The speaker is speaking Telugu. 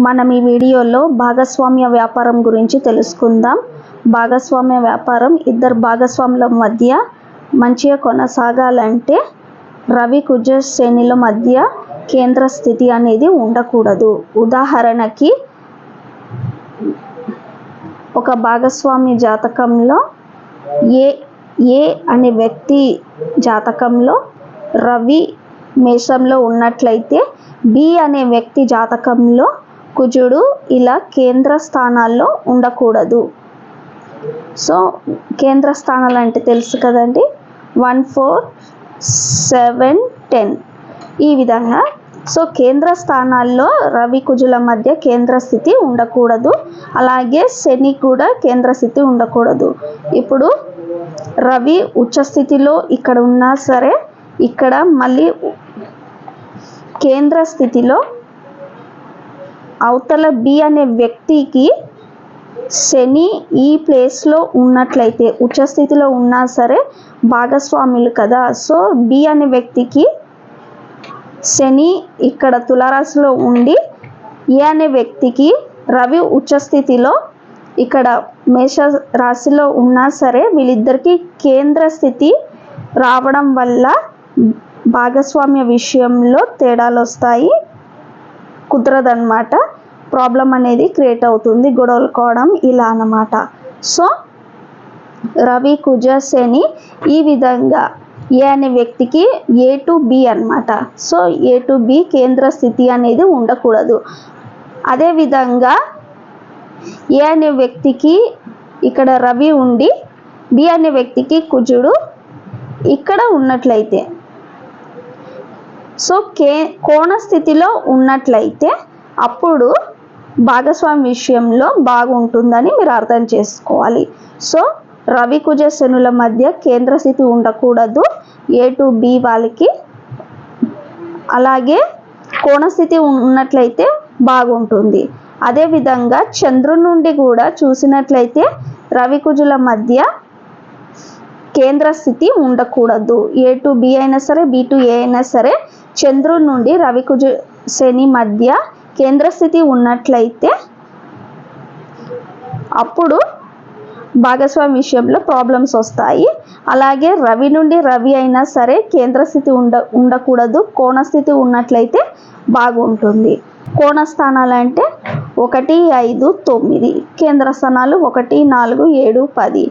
మనం ఈ వీడియోలో భాగస్వామ్య వ్యాపారం గురించి తెలుసుకుందాం. భాగస్వామ్య వ్యాపారం ఇద్దరు భాగస్వాముల మధ్య మంచిగా కొనసాగాలంటే రవి కుజ శనిల మధ్య కేంద్ర స్థితి అనేది ఉండకూడదు. ఉదాహరణకి ఒక భాగస్వామి జాతకంలో ఏ అనే వ్యక్తి జాతకంలో రవి మేషంలో ఉన్నట్లయితే బి అనే వ్యక్తి జాతకంలో కుజుడు ఇలా కేంద్ర స్థానాల్లో ఉండకూడదు. సో కేంద్ర స్థానాలు అంటే తెలుసు కదండి, 1, 4, 7, 10 ఈ విధంగా. సో కేంద్ర స్థానాల్లో రవి కుజుల మధ్య కేంద్ర స్థితి ఉండకూడదు. అలాగే శని కూడా కేంద్ర స్థితి ఉండకూడదు. ఇప్పుడు రవి ఉచ్చ స్థితిలో ఇక్కడ ఉన్నా సరే, ఇక్కడ మళ్ళీ కేంద్ర స్థితిలో అవతల బి అనే వ్యక్తికి శని ఈ ప్లేస్లో ఉన్నట్లయితే, ఉచ్చ స్థితిలో ఉన్నా సరే భాగస్వాములు కదా. సో బి అనే వ్యక్తికి శని ఇక్కడ తులారాశిలో ఉండి, ఏ అనే వ్యక్తికి రవి ఉచ్చ స్థితిలో ఇక్కడ మేష రాశిలో ఉన్నా సరే వీళ్ళిద్దరికీ కేంద్ర స్థితి రావడం వల్ల భాగస్వామ్య విషయంలో తేడాలు వస్తాయి, కుదరదన్నమాట. ప్రాబ్లం అనేది క్రియేట్ అవుతుంది, గొడవలు కావడం ఇలా అన్నమాట. సో రవి కుజ శని ఈ విధంగా ఏ అనే వ్యక్తికి ఏ టు బి అన్నమాట. సో ఏ టు బి కేంద్ర స్థితి అనేది ఉండకూడదు. అదేవిధంగా ఏ అనే వ్యక్తికి ఇక్కడ రవి ఉండి బి అనే వ్యక్తికి కుజుడు ఇక్కడ ఉన్నట్లయితే, సో కోణ స్థితిలో ఉన్నట్లయితే అప్పుడు భాగస్వామి విషయంలో బాగుంటుందని మీరు అర్థం చేసుకోవాలి. సో రవి కుజ శనుల మధ్య కేంద్ర స్థితి ఉండకూడదు ఏ టు బి వాళ్ళకి. అలాగే కోణ స్థితి ఉన్నట్లయితే బాగుంటుంది. అదేవిధంగా చంద్రుడి నుండి కూడా చూసినట్లయితే రవి కుజుల మధ్య కేంద్ర స్థితి ఉండకూడదు. ఏ టు బి అయినా సరే, బి టు ఏ అయినా సరే, చంద్రుడి నుండి రవి కుజ శని మధ్య కేంద్ర స్థితి ఉన్నట్లయితే అప్పుడు భాగస్వామి విషయంలో ప్రాబ్లమ్స్ వస్తాయి. అలాగే రవి నుండి రవి అయినా సరే కేంద్ర స్థితి ఉండకూడదు. కోణ స్థితి ఉన్నట్లయితే బాగుంటుంది. కోణ స్థానాలు అంటే 1, 5, 9, కేంద్ర స్థానాలు 1, 4, 7, 10.